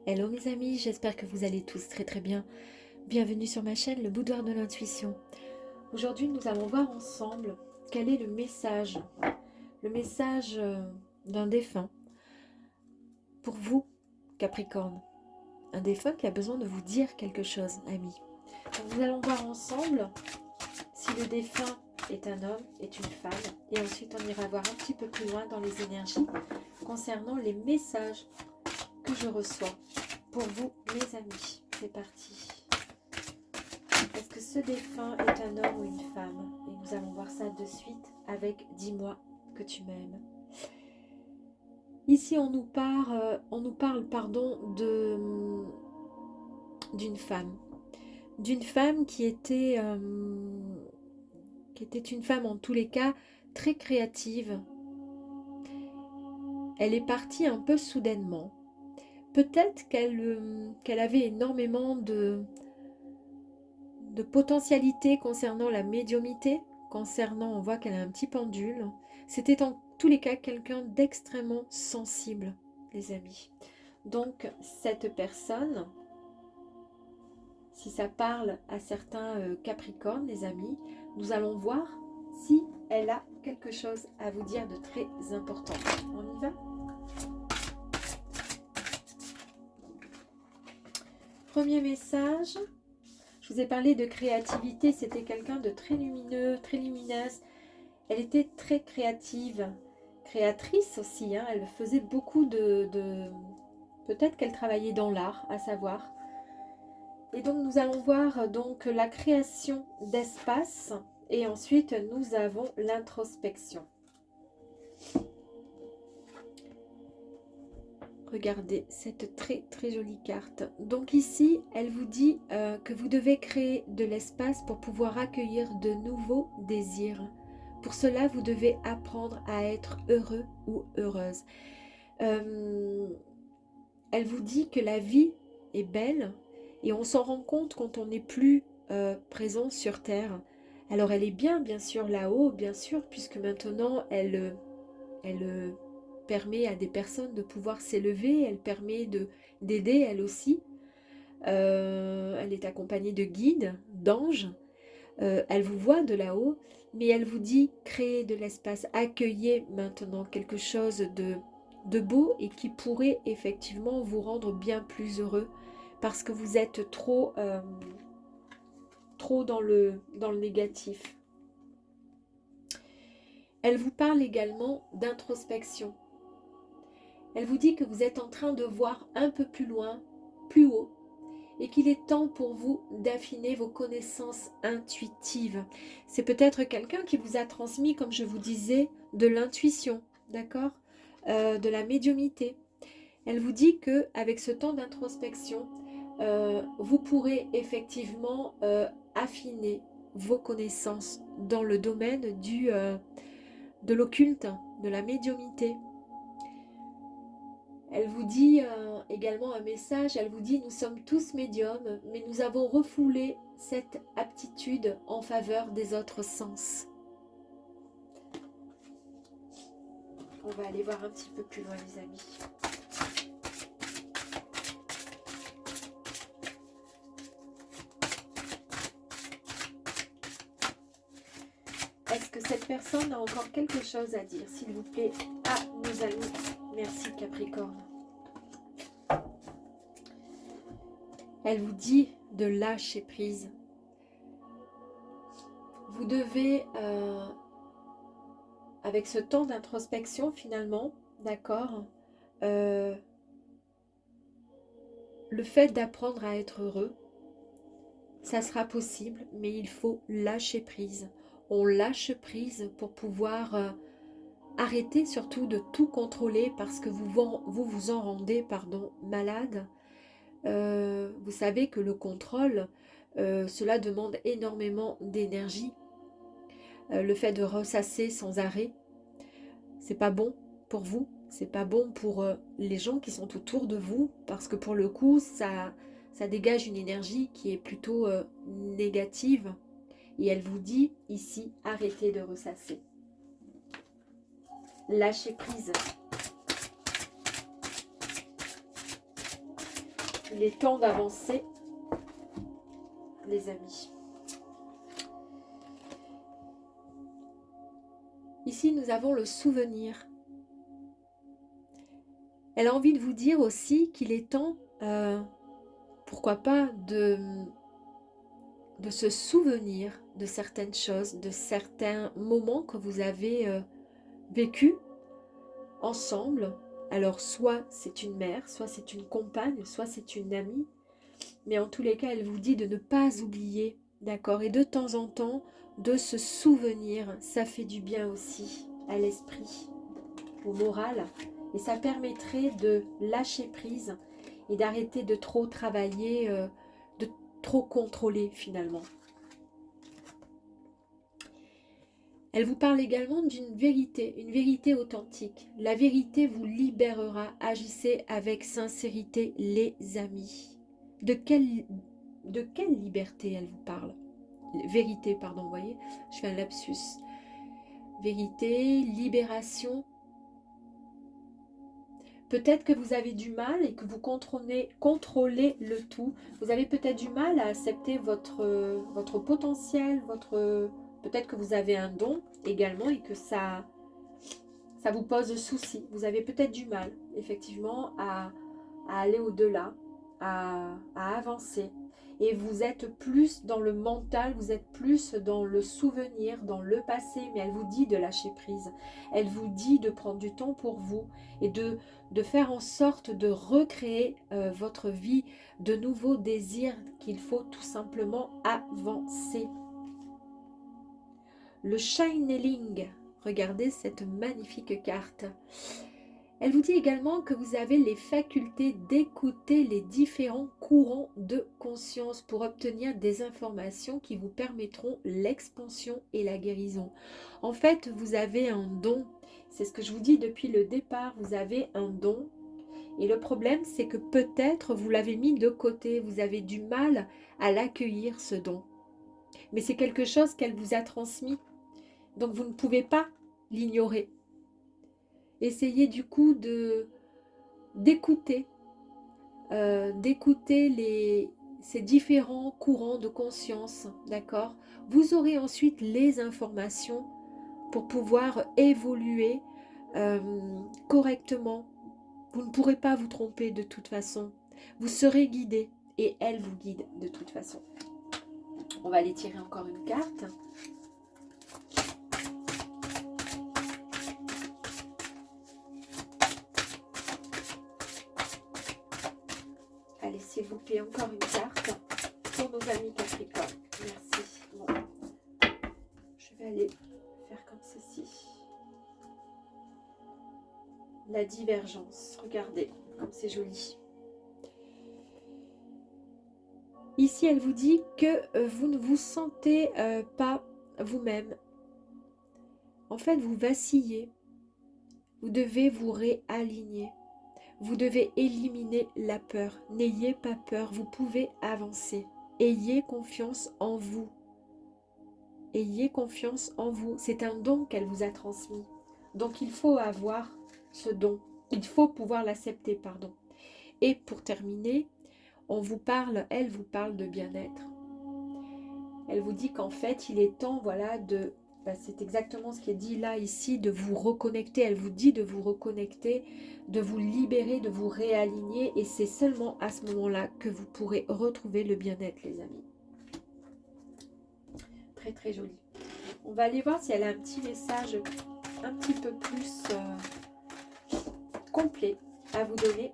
Hello mes amis, j'espère que vous allez tous très très bien. Bienvenue sur ma chaîne, le boudoir de l'intuition. Aujourd'hui, nous allons voir ensemble quel est le message d'un défunt pour vous, Capricorne. Un défunt qui a besoin de vous dire quelque chose, amis. Donc, nous allons voir ensemble si le défunt est un homme, est une femme, et ensuite on ira voir un petit peu plus loin dans les énergies concernant les messages que je reçois pour vous, mes amis. C'est parti. Est-ce que ce défunt est un homme ou une femme? Et nous allons voir ça de suite avec « Dis-moi que tu m'aimes ». Ici, on nous parle d'une femme. D'une femme qui était une femme en tous les cas très créative. Elle est partie un peu soudainement. Peut-être qu'elle avait énormément de potentialité concernant la médiumnité, on voit qu'elle a un petit pendule. C'était en tous les cas quelqu'un d'extrêmement sensible, les amis. Donc, cette personne, si ça parle à certains Capricornes, les amis, nous allons voir si elle a quelque chose à vous dire de très important. On y va? Premier message. Je vous ai parlé de créativité, c'était quelqu'un de très lumineux, très lumineuse. Elle était très créative, créatrice aussi, hein. Elle faisait beaucoup peut-être qu'elle travaillait dans l'art, à savoir. Et donc nous allons voir donc la création d'espace et ensuite nous avons l'introspection. Regardez cette très très jolie carte. Donc ici, elle vous dit que vous devez créer de l'espace pour pouvoir accueillir de nouveaux désirs. Pour cela, vous devez apprendre à être heureux ou heureuse. Elle vous dit que la vie est belle et on s'en rend compte quand on n'est plus présent sur Terre. Alors elle est bien sûr là-haut, bien sûr, puisque maintenant elle permet à des personnes de pouvoir s'élever, elle permet d'aider elle aussi. Elle est accompagnée de guides, d'anges. Elle vous voit de là-haut, mais elle vous dit créez de l'espace, accueillez maintenant quelque chose de beau et qui pourrait effectivement vous rendre bien plus heureux parce que vous êtes trop dans le négatif. Elle vous parle également d'introspection. Elle vous dit que vous êtes en train de voir un peu plus loin, plus haut, et qu'il est temps pour vous d'affiner vos connaissances intuitives. C'est peut-être quelqu'un qui vous a transmis, comme je vous disais, de l'intuition, d'accord, de la médiumnité. Elle vous dit qu'avec ce temps d'introspection, vous pourrez effectivement affiner vos connaissances dans le domaine de l'occulte, de la médiumnité. Elle vous dit également un message, elle vous dit « Nous sommes tous médiums, mais nous avons refoulé cette aptitude en faveur des autres sens. » On va aller voir un petit peu plus loin, les amis. Est-ce que cette personne a encore quelque chose à dire, s'il vous plaît, à nos amis? Merci Capricorne. Elle vous dit de lâcher prise. Vous devez, avec ce temps d'introspection finalement, d'accord, le fait d'apprendre à être heureux, ça sera possible, mais il faut lâcher prise. On lâche prise pour pouvoir arrêter surtout de tout contrôler parce que vous en rendez malade. Vous savez que le contrôle, cela demande énormément d'énergie. Le fait de ressasser sans arrêt, c'est pas bon pour vous, c'est pas bon pour les gens qui sont autour de vous, parce que pour le coup, ça dégage une énergie qui est plutôt négative. Et elle vous dit ici, arrêtez de ressasser. Lâchez prise. Il est temps d'avancer, les amis. Ici, nous avons le souvenir. Elle a envie de vous dire aussi qu'il est temps, pourquoi pas, de se souvenir de certaines choses, de certains moments que vous avez vécus ensemble. Alors, soit c'est une mère, soit c'est une compagne, soit c'est une amie. Mais en tous les cas, elle vous dit de ne pas oublier, d'accord? Et de temps en temps, de se souvenir, ça fait du bien aussi à l'esprit, au moral. Et ça permettrait de lâcher prise et d'arrêter de trop travailler, de trop contrôler finalement. Elle vous parle également d'une vérité, une vérité authentique. La vérité vous libérera. Agissez avec sincérité, les amis. De quelle liberté elle vous parle? Vérité, pardon, vous voyez, je fais un lapsus. Vérité, libération. Peut-être que vous avez du mal et que vous contrôlez le tout. Vous avez peut-être du mal à accepter votre potentiel, peut-être que vous avez un don également et que ça vous pose souci. Vous avez peut-être du mal, effectivement, à aller au-delà, à avancer. Et vous êtes plus dans le mental, vous êtes plus dans le souvenir, dans le passé, mais elle vous dit de lâcher prise. Elle vous dit de prendre du temps pour vous et de faire en sorte de recréer votre vie, de nouveaux désirs qu'il faut tout simplement avancer. Le channeling, regardez cette magnifique carte. Elle vous dit également que vous avez les facultés d'écouter les différents courants de conscience pour obtenir des informations qui vous permettront l'expansion et la guérison. En fait, vous avez un don. C'est ce que je vous dis depuis le départ. Vous avez un don. Et le problème, c'est que peut-être vous l'avez mis de côté. Vous avez du mal à l'accueillir, ce don. Mais c'est quelque chose qu'elle vous a transmis. Donc, vous ne pouvez pas l'ignorer. Essayez du coup d'écouter ces différents courants de conscience, d'accord? Vous aurez ensuite les informations pour pouvoir évoluer correctement. Vous ne pourrez pas vous tromper de toute façon. Vous serez guidé et elle vous guide de toute façon. On va aller tirer encore une carte. Allez, s'il vous plaît, encore une carte pour nos amis Capricorne. Merci. Bon. Je vais aller faire comme ceci. La divergence. Regardez comme c'est joli. Ici, elle vous dit que vous ne vous sentez pas vous-même. En fait, vous vacillez. Vous devez vous réaligner. Vous devez éliminer la peur. N'ayez pas peur, vous pouvez avancer. Ayez confiance en vous. Ayez confiance en vous. C'est un don qu'elle vous a transmis. Donc il faut avoir ce don. Il faut pouvoir l'accepter, pardon. Et pour terminer, elle vous parle de bien-être. Elle vous dit qu'en fait, il est temps, voilà, c'est exactement ce qui est dit là, ici, de vous reconnecter. Elle vous dit de vous reconnecter, de vous libérer, de vous réaligner. Et c'est seulement à ce moment-là que vous pourrez retrouver le bien-être, les amis. Très, très joli. On va aller voir si elle a un petit message un petit peu plus complet à vous donner.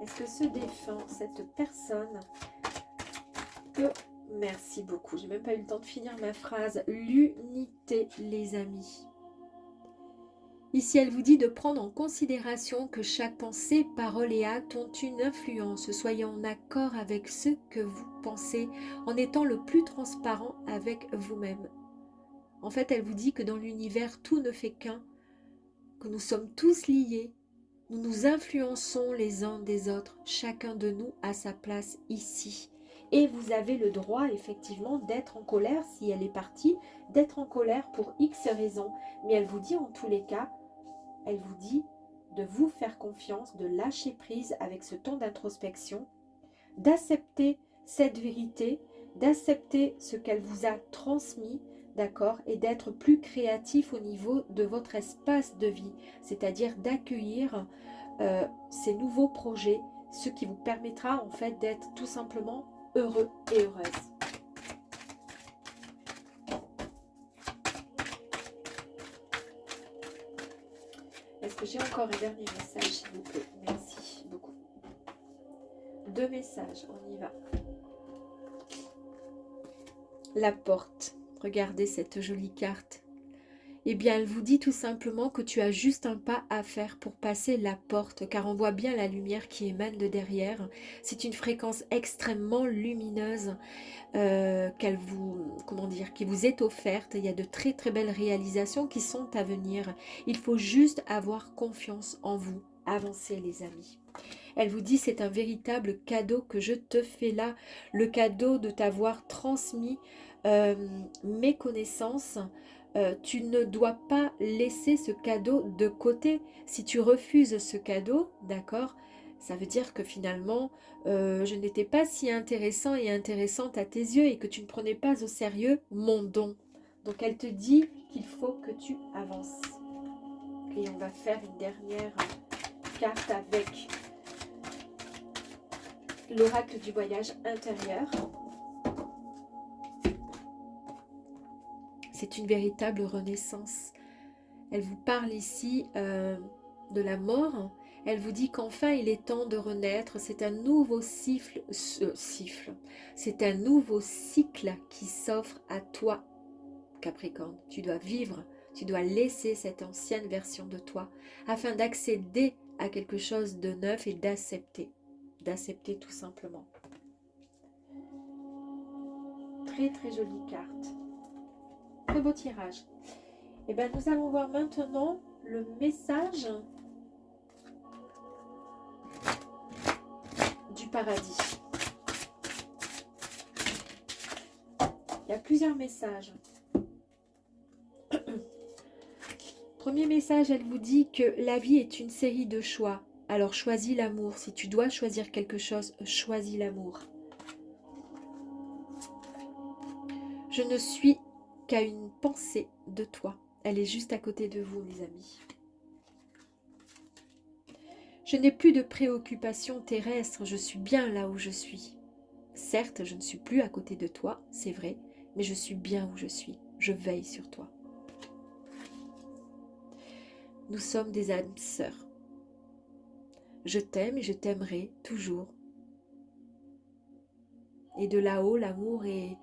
Est-ce que ce défunt, cette personne, merci beaucoup, j'ai même pas eu le temps de finir ma phrase, l'unité, les amis. Ici, elle vous dit de prendre en considération que chaque pensée, parole et acte ont une influence. Soyez en accord avec ce que vous pensez, en étant le plus transparent avec vous-même. En fait, elle vous dit que dans l'univers, tout ne fait qu'un, que nous sommes tous liés. Nous nous influençons les uns des autres, chacun de nous a sa place ici. Et vous avez le droit effectivement d'être en colère si elle est partie, d'être en colère pour X raisons. Mais elle vous dit en tous les cas, elle vous dit de vous faire confiance, de lâcher prise avec ce temps d'introspection, d'accepter cette vérité, d'accepter ce qu'elle vous a transmis, d'accord, et d'être plus créatif au niveau de votre espace de vie, c'est-à-dire d'accueillir ces nouveaux projets, ce qui vous permettra en fait d'être tout simplement heureux et heureuse. Est-ce que j'ai encore un dernier message, s'il vous plaît? Merci beaucoup. 2 messages, on y va. La porte. Regardez cette jolie carte. Eh bien, elle vous dit tout simplement que tu as juste un pas à faire pour passer la porte, car on voit bien la lumière qui émane de derrière. C'est une fréquence extrêmement lumineuse qui vous est offerte. Il y a de très très belles réalisations qui sont à venir. Il faut juste avoir confiance en vous. Avancez les amis. Elle vous dit c'est un véritable cadeau que je te fais là, le cadeau de t'avoir transmis mes connaissances. Tu ne dois pas laisser ce cadeau de côté. Si tu refuses ce cadeau, d'accord, ça veut dire que finalement, je n'étais pas si intéressant et intéressante à tes yeux et que tu ne prenais pas au sérieux mon don. Donc elle te dit qu'il faut que tu avances. Et on va faire une dernière carte avec l'oracle du voyage intérieur. C'est une véritable renaissance. Elle vous parle ici de la mort. Elle vous dit qu'enfin il est temps de renaître. C'est un nouveau c'est un nouveau cycle qui s'offre à toi, Capricorne. Tu dois vivre, tu dois laisser cette ancienne version de toi afin d'accéder à quelque chose de neuf et d'accepter tout simplement. Très très jolie carte. Très beau tirage. Et bien nous allons voir maintenant le message du paradis. Il y a plusieurs messages. Premier message, elle vous dit que la vie est une série de choix. Alors choisis l'amour. Si tu dois choisir quelque chose, choisis l'amour. Je ne suis qu'à une pensée de toi. Elle est juste à côté de vous, les amis. Je n'ai plus de préoccupations terrestres. Je suis bien là où je suis. Certes, je ne suis plus à côté de toi, c'est vrai, mais je suis bien où je suis. Je veille sur toi. Nous sommes des âmes sœurs. Je t'aime et je t'aimerai toujours. Et de là-haut, l'amour est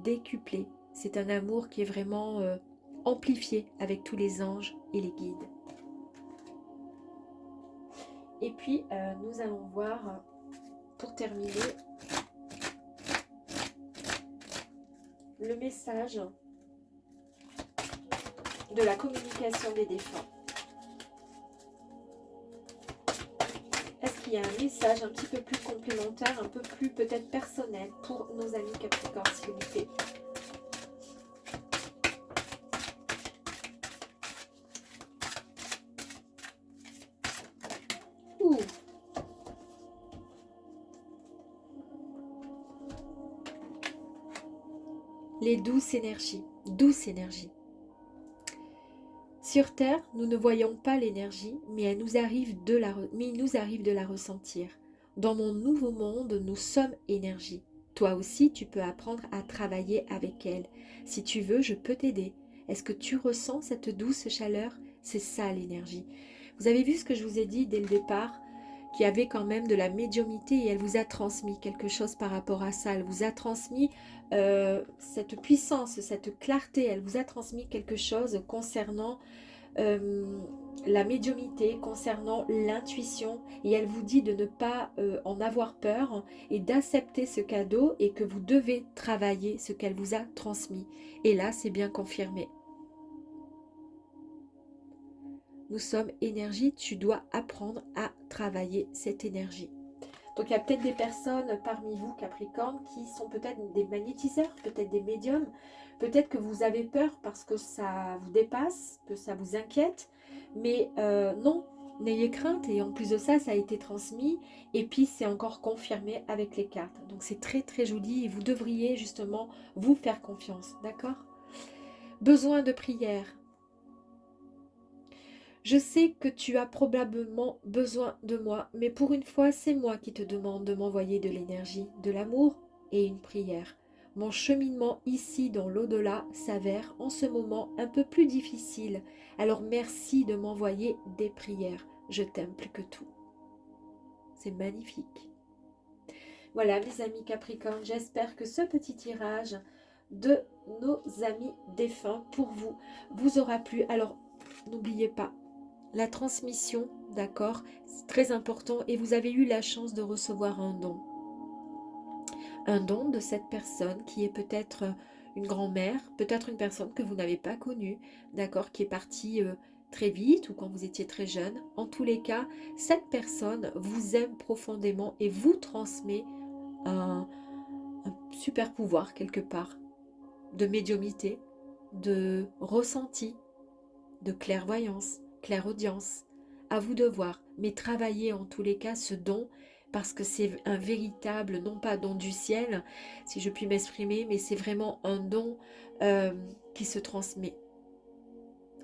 décuplé. C'est un amour qui est vraiment amplifié avec tous les anges et les guides. Et puis, nous allons voir, pour terminer, le message de la communication des défunts. Est-ce qu'il y a un message un petit peu plus complémentaire, un peu plus peut-être personnel pour nos amis Capricorne, s'il vous plaît? Ouh. Les douces énergies, douce énergie. Sur Terre, nous ne voyons pas l'énergie, mais il nous arrive de la ressentir. Dans mon nouveau monde, nous sommes énergie. Toi aussi, tu peux apprendre à travailler avec elle. Si tu veux, je peux t'aider. Est-ce que tu ressens cette douce chaleur? C'est ça l'énergie. Vous avez vu ce que je vous ai dit dès le départ, qu'il y avait quand même de la médiumnité et elle vous a transmis quelque chose par rapport à ça. Elle vous a transmis cette puissance, cette clarté. Elle vous a transmis quelque chose concernant la médiumnité, concernant l'intuition, et elle vous dit de ne pas en avoir peur et d'accepter ce cadeau et que vous devez travailler ce qu'elle vous a transmis. Et là, c'est bien confirmé. Nous sommes énergie, tu dois apprendre à travailler cette énergie. Donc il y a peut-être des personnes parmi vous, Capricorne, qui sont peut-être des magnétiseurs, peut-être des médiums. Peut-être que vous avez peur parce que ça vous dépasse, que ça vous inquiète. Mais non, n'ayez crainte. Et en plus de ça, ça a été transmis. Et puis, c'est encore confirmé avec les cartes. Donc, c'est très, très joli. Et vous devriez justement vous faire confiance. D'accord? Besoin de prière. Je sais que tu as probablement besoin de moi, mais pour une fois, c'est moi qui te demande de m'envoyer de l'énergie, de l'amour et une prière. Mon cheminement ici dans l'au-delà s'avère en ce moment un peu plus difficile, alors merci de m'envoyer des prières. Je t'aime plus que tout. C'est magnifique. Voilà mes amis Capricorne, j'espère que ce petit tirage de nos amis défunts pour vous vous aura plu. Alors n'oubliez pas, la transmission, d'accord, c'est très important et vous avez eu la chance de recevoir un don. Un don de cette personne qui est peut-être une grand-mère, peut-être une personne que vous n'avez pas connue, d'accord, qui est partie très vite ou quand vous étiez très jeune. En tous les cas, cette personne vous aime profondément et vous transmet un, un super pouvoir quelque part, de médiumnité, de ressenti, de clairvoyance, clairaudience. À vous de voir, mais travaillez en tous les cas ce don parce que c'est un véritable, non pas don du ciel, si je puis m'exprimer, mais c'est vraiment un don qui se transmet.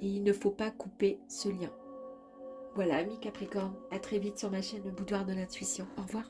Et il ne faut pas couper ce lien. Voilà, amis Capricorne, à très vite sur ma chaîne Le Boudoir de l'Intuition. Au revoir.